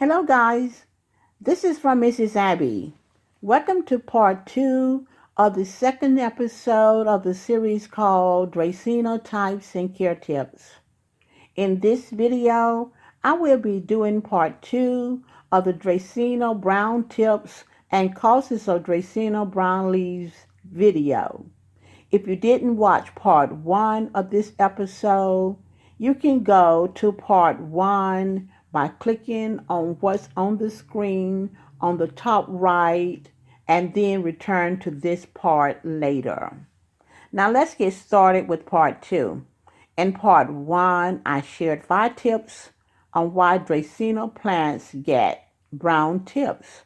Hello guys, this is from Mrs. Abby. Welcome to part 2 of the second episode of the series called Dracaena Types and Care Tips. In this video, I will be doing part 2 of the Dracaena Brown Tips and Causes of Dracaena Brown Leaves video. If you didn't watch part 1 of this episode, you can go to part 1 by clicking on what's on the screen on the top right and then return to this part later. Now let's get started with part 2. In part 1, I shared 5 tips on why Dracaena plants get brown tips.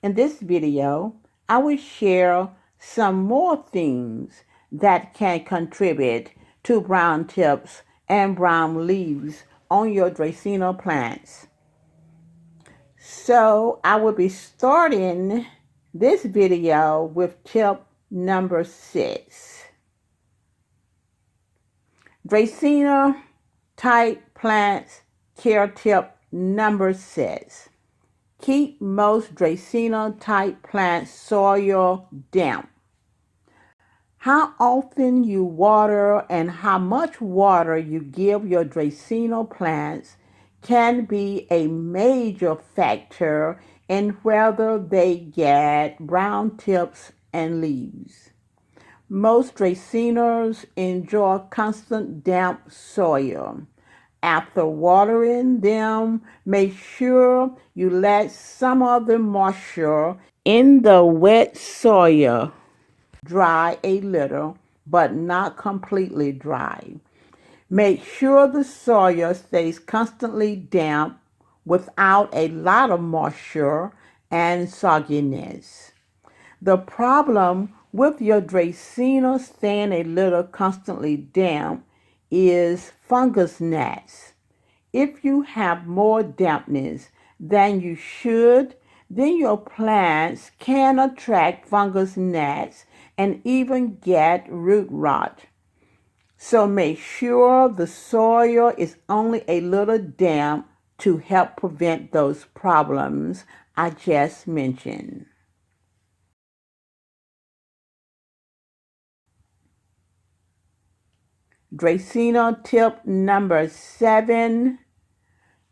In this video, I will share some more things that can contribute to brown tips and brown leaves on your Dracaena plants. So I will be starting this video with tip number 6. Dracaena Type Plants Care tip number 6. Keep most Dracaena Type plants soil damp. How often you water and how much water you give your Dracaena plants can be a major factor in whether they get brown tips and leaves. Most Dracaenas enjoy constant damp soil. After watering them, make sure you let some of the moisture in the wet soil dry a little, but not completely dry. Make sure the soil stays constantly damp without a lot of moisture and sogginess. The problem with your Dracaena staying a little constantly damp is fungus gnats. If you have more dampness than you should, then your plants can attract fungus gnats and even get root rot. So make sure the soil is only a little damp to help prevent those problems I just mentioned. Dracaena tip number 7.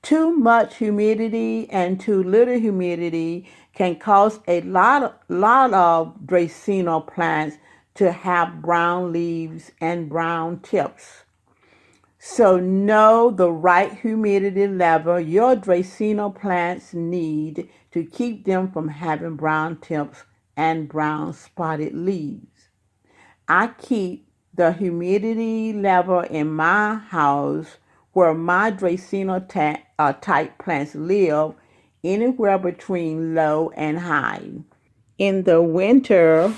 Too much humidity and too little humidity can cause a lot of Dracaena plants to have brown leaves and brown tips. So know the right humidity level your Dracaena plants need to keep them from having brown tips and brown spotted leaves. I keep the humidity level in my house where my Dracaena type plants live anywhere between low and high. In the winter,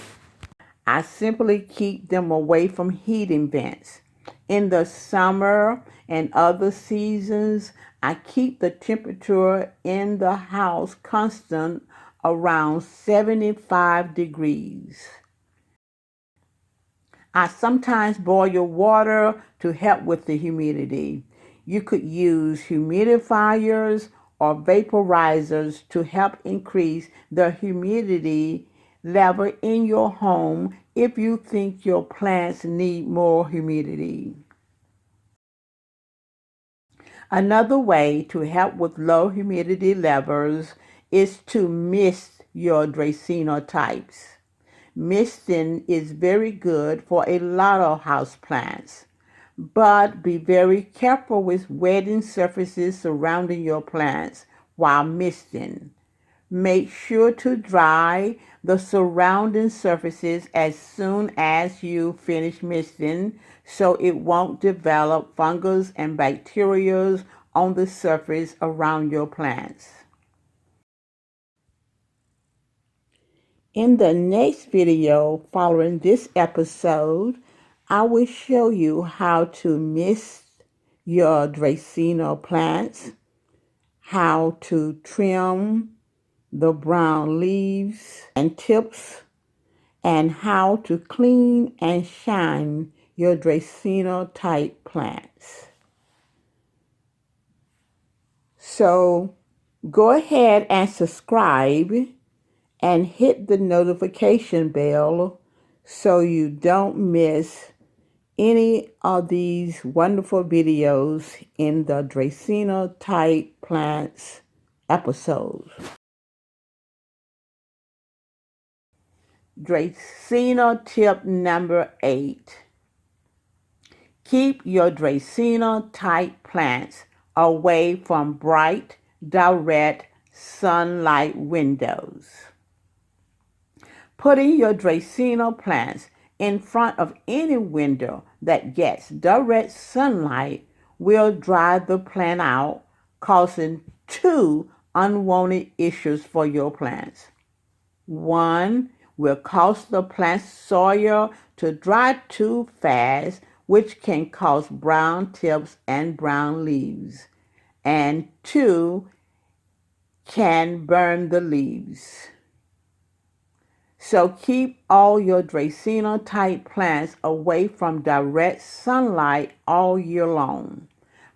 I simply keep them away from heating vents. In the summer and other seasons, I keep the temperature in the house constant around 75 degrees. I sometimes boil water to help with the humidity. You could use humidifiers or vaporizers to help increase the humidity level in your home if you think your plants need more humidity. Another way to help with low humidity levels is to mist your Dracaena types. Misting is very good for a lot of houseplants, but be very careful with wetting surfaces surrounding your plants while misting. Make sure to dry the surrounding surfaces as soon as you finish misting so it won't develop fungus and bacteria on the surface around your plants. In the next video following this episode, I will show you how to mist your Dracaena plants, how to trim the brown leaves and tips, and how to clean and shine your Dracaena type plants. So Go ahead and subscribe and hit the notification bell so you don't miss any of these wonderful videos in the Dracaena Type Plants episodes. Dracaena tip number 8. Keep your Dracaena Type plants away from bright, direct sunlight windows. Putting your Dracaena plants in front of any window that gets direct sunlight will dry the plant out, causing two unwanted issues for your plants. One, will cause the plant's soil to dry too fast, which can cause brown tips and brown leaves. And two, can burn the leaves. So keep all your Dracaena type plants away from direct sunlight all year long.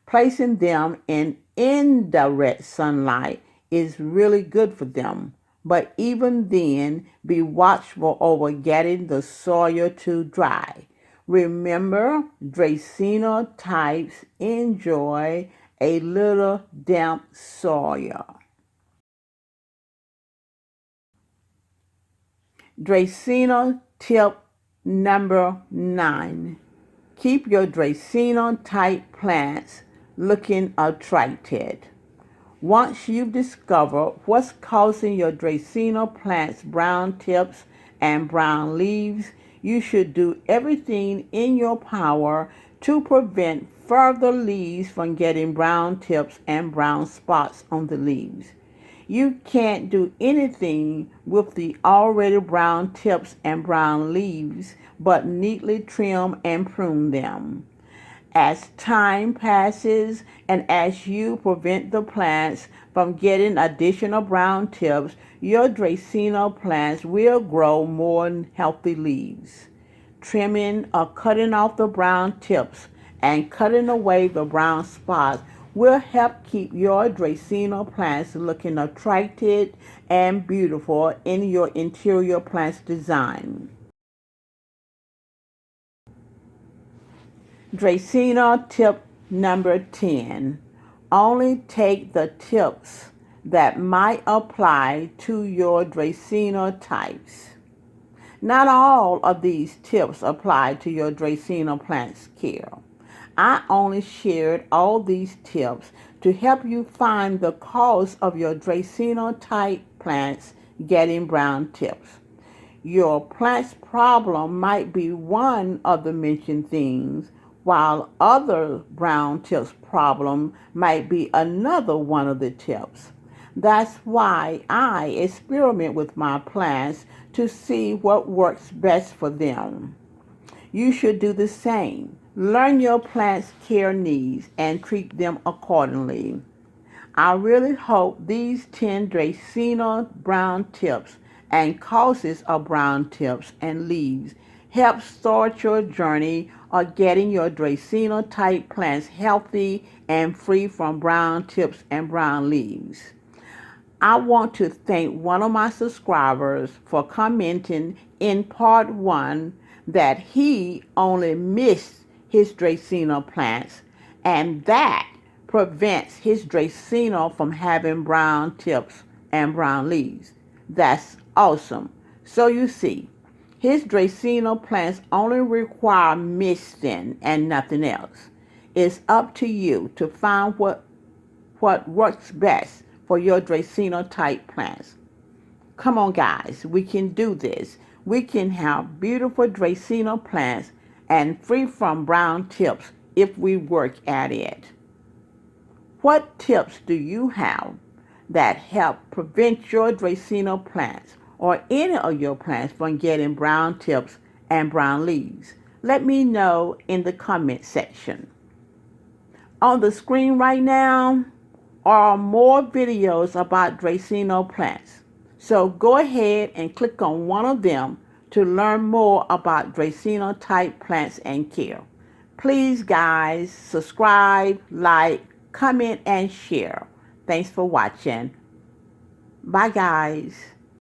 Placing them in indirect sunlight is really good for them, but even then, be watchful over getting the soil too dry. Remember, Dracaena types enjoy a little damp soil. Dracaena tip number 9. Keep your Dracaena type plants looking attracted. Once you've discovered what's causing your Dracaena plants brown tips and brown leaves, you should do everything in your power to prevent further leaves from getting brown tips and brown spots on the leaves. You can't do anything with the already brown tips and brown leaves but neatly trim and prune them. As time passes and as you prevent the plants from getting additional brown tips, your Dracaena plants will grow more healthy leaves. Trimming or cutting off the brown tips and cutting away the brown spots will help keep your Dracaena plants looking attractive and beautiful in your interior plants design. Dracaena tip number 10. Only take the tips that might apply to your Dracaena types. Not all of these tips apply to your Dracaena Plants Care. I only shared all these tips to help you find the cause of your Dracaena type plants getting brown tips. Your plant's problem might be one of the mentioned things, while other brown tips problem might be another one of the tips. That's why I experiment with my plants to see what works best for them. You should do the same. Learn your plant's care needs and treat them accordingly. I really hope these 10 Dracaena brown tips and causes of brown tips and leaves help start your journey of getting your Dracaena type plants healthy and free from brown tips and brown leaves. I want to thank one of my subscribers for commenting in part 1 that he only missed his Dracaena plants and that prevents his Dracaena from having brown tips and brown leaves. That's awesome. So you see, his Dracaena plants only require misting and nothing else. It's up to you to find what works best for your Dracaena type plants. Come on guys, we can do this. We can have beautiful Dracaena plants and free from brown tips if we work at it. What tips do you have that help prevent your Dracaena plants or any of your plants from getting brown tips and brown leaves? Let me know in the comment section. On the screen right now are more videos about Dracaena plants. So go ahead and click on one of them to learn more about Dracaena Type Plants and Care. Please guys, subscribe, like, comment, and share. Thanks for watching. Bye, guys.